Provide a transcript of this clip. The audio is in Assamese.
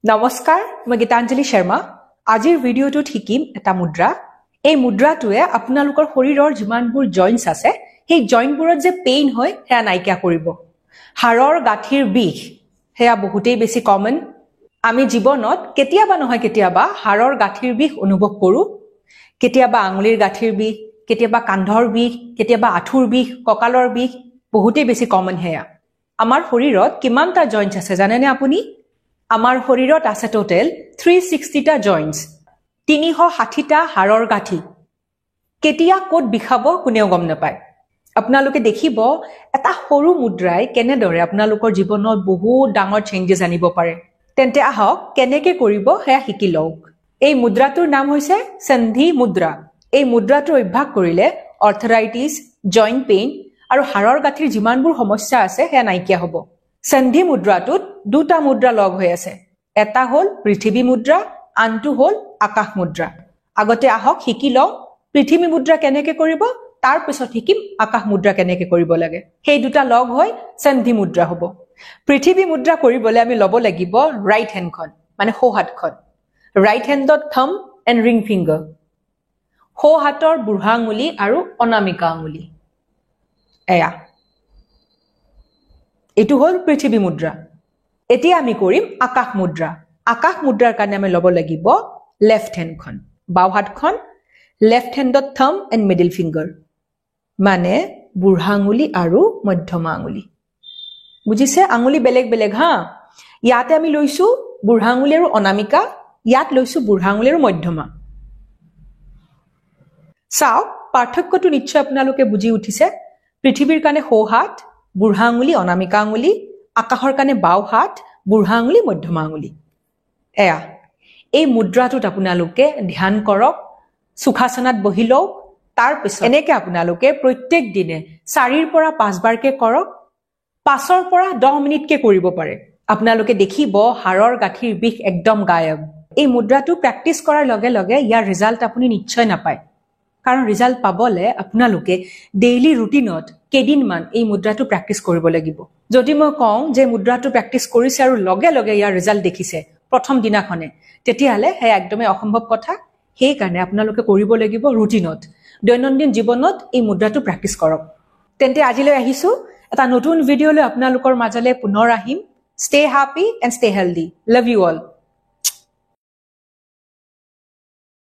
নমস্কাৰ মই গীতাঞ্জলি শৰ্মা আজিৰ ভিডিঅ'টোত শিকিম এটা মুদ্ৰা এই মুদ্ৰাটোৱে আপোনালোকৰ শৰীৰৰ যিমানবোৰ জইন্টছ আছে সেই জইন্টবোৰত যে পেইন হয় হেয়া নাইকিয়া কৰিব হাড়ৰ গাঁঠিৰ বিষ হেয়া বহুতেই বেছি কমন আমি জীৱনত কেতিয়াবা নহয় কেতিয়াবা হাড়ৰ গাঁঠিৰ বিষ অনুভৱ কৰো কেতিয়াবা আঙুলিৰ গাঁঠিৰ বিষ কেতিয়াবা কান্ধৰ বিষ কেতিয়াবা আঁঠুৰ বিষ কঁকালৰ বিষ বহুতেই বেছি কমন হেয়া আমাৰ শৰীৰত কিমানটা জইন্টছ আছে জানেনে আপুনি আমাৰ শৰীৰত আছে টোটেল 360 টা জইন্টছ 360 টা হাড়ৰ গাঁঠি কেতিয়া কোড বিখাব কোনেও গম নাপায় আপোনালোকে দেখিব এটা সৰু মুদ্ৰাই কেনেদৰে আপোনালোকৰ জীৱনত বহুত ডাঙৰ চেঞ্জেছ আনিব পাৰে তেন্তে আহক কেনেকৈ কৰিব হেয়া শিকি লওক এই মুদ্ৰাটোৰ নাম হৈছে সন্ধি মুদ্ৰা এই মুদ্ৰাটো অভ্যাস কৰিলে অৰ্থৰাইটিছ জইন্ট পেইন আৰু হাড়ৰ গাঁঠিৰ যিমানবোৰ সমস্যা আছে হেয়া নাইকিয়া হ'ব সন্ধি মুদ্ৰাটোত দুটা মুদ্ৰা লগ হৈ আছে এটা হল পৃথিৱী মুদ্ৰা আনটো হল আকাশ মুদ্ৰা আগতে আহক শিকি লওঁ পৃথিৱী মুদ্ৰা কেনেকৈ কৰিব তাৰ পিছত শিকিম আকাশ মুদ্ৰা কেনেকৈ কৰিব লাগে সেই দুটা লগ হৈ সন্ধি মুদ্ৰা হ'ব পৃথিৱী মুদ্ৰা কৰিবলৈ আমি ল'ব লাগিব ৰাইট হেণ্ডখন মানে সোঁ হাতখন ৰাইট হেণ্ডত থাম্ব এণ্ড ৰিং ফিংগাৰ সোঁ হাতৰ বুঢ়া আঙুলি আৰু অনামিকা আঙুলি এয়া এটো হল পৃথিৱী মুদ্ৰা এতিয়া আমি কৰিম আকাশ মুদ্ৰাৰ কাৰণে আমি ল'ব লাগিব লেফট হেণ্ডখন বাও হাতখন লেফট হেণ্ডত থাম্ব এণ্ড মিডল ফিংগাৰ মানে বুঢ়া আঙুলি আৰু মধ্যমা আঙুলি বুজিছে আঙুলি বেলেগ বেলেগ হা ইয়াতে আমি লৈছো বুঢ়া আঙুলি আৰু অনামিকা ইয়াত লৈছো বুঢ়া আঙুলি আৰু মধ্যমা চাওক পাৰ্থক্যটো নিশ্চয় আপোনালোকে বুজি উঠিছে পৃথিৱীৰ কাৰণে সোঁ হাত বুঢ়া আঙুলি অনামিকা আঙুলি আকাশৰ কাৰণে বাও হাত বুঢ়া আঙুলি মধ্যমা আঙুলি এয়া এই মুদ্ৰাটোত আপোনালোকে ধ্যান কৰক সুখাসনাত বহি লওক তাৰ পিছত এনেকৈ আপোনালোকে প্ৰত্যেক দিনে 4 পৰা 5 বাৰকে কৰক 5 পৰা 10 মিনিটকে কৰিব পাৰে আপোনালোকে দেখিব হাড়ৰ গাঁঠিৰ বিষ একদম গায়ব এই মুদ্ৰাটো প্ৰেক্টিছ কৰাৰ লগে লগে ইয়াৰ ৰিজাল্ট আপুনি নিশ্চয় নাপায় কাৰণ ৰিজাল্ট পাবলে আপোনালোকে ডেইলি ৰুটিনত কেদিনমান এই মুদ্ৰাটো প্ৰেক্টিছ কৰিব লাগিব যদি মই কওঁ যে মুদ্ৰাটো প্ৰেক্টিছ কৰিছে আৰু লগে লগে ইয়াৰ ৰিজাল্ট দেখিছে প্ৰথম দিনাখনে তেতিয়াহলে হে একদমই অসম্ভৱ কথা সেই কাৰণে আপোনালোকে কৰিব লাগিব ৰুটিনত দৈনন্দিন জীৱনত এই মুদ্ৰাটো প্ৰেক্টিছ কৰক তেন্তে আজিলৈ আহিছো এটা নতুন ভিডিঅ লৈ আপোনালোকৰ মাজলৈ পুনৰ আহিম stay happy and stay healthy love you all